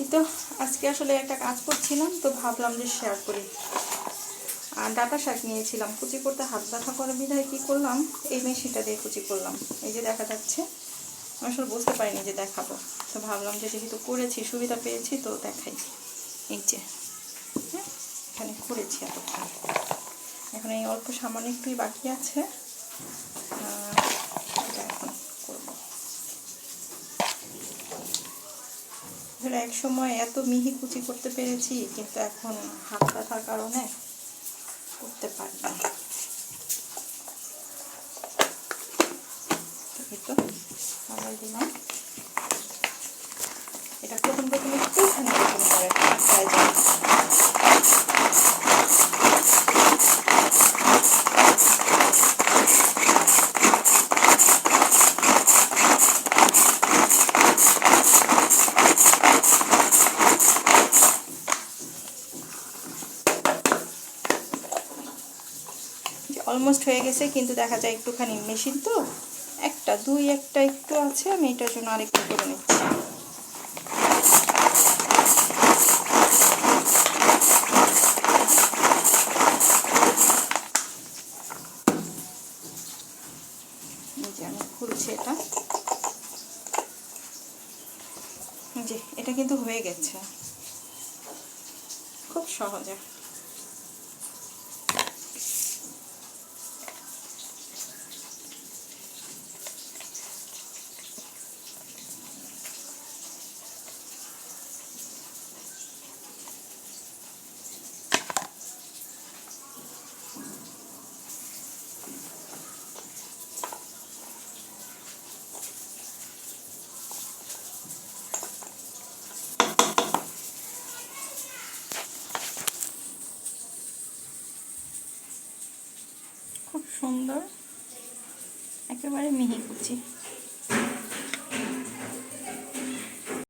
এই তো আজকে আসলে একটা কাজ করছিলাম, তো ভাবলাম যে শেয়ার করি। আর ডাঁটা শাক নিয়েছিলাম, কুচি করতে হাত ব্যথা করে বিধায় কী করলাম, এই মেশিনটা দিয়ে কুচি করলাম। এই যে দেখা যাচ্ছে, আমি আসলে বুঝতে পারিনি যে দেখাবো, তো ভাবলাম যে যেহেতু করেছি, সুবিধা পেয়েছি, তো দেখাই। এই যে হ্যাঁ, এখানে করেছি এতক্ষণ, এখন এই অল্প সামান্য একটুই বাকি আছে, এটা এখন করবো। আসলে এক সময় এত মিহি কুচি করতে পেরেছি, কিন্তু এখন হাত ব্যথার কারণে করতে পারি না। এই তো আবার দিলাম। এটা প্রথম একটুখানি এরকম করে ফ্রাই যায়। অলমোস্ট হয়ে গেছে, কিন্তু দেখা যায় একটুখানি মেশিন তো একটা একটু আছে, আমি এটার জন্য আরেকটু করে নিচ্ছি। যে আমি খুলছি এটা, যে এটা কিন্তু হয়ে গেছে খুব সহজে। খুব সুন্দর, একেবারে মিহি কুচি।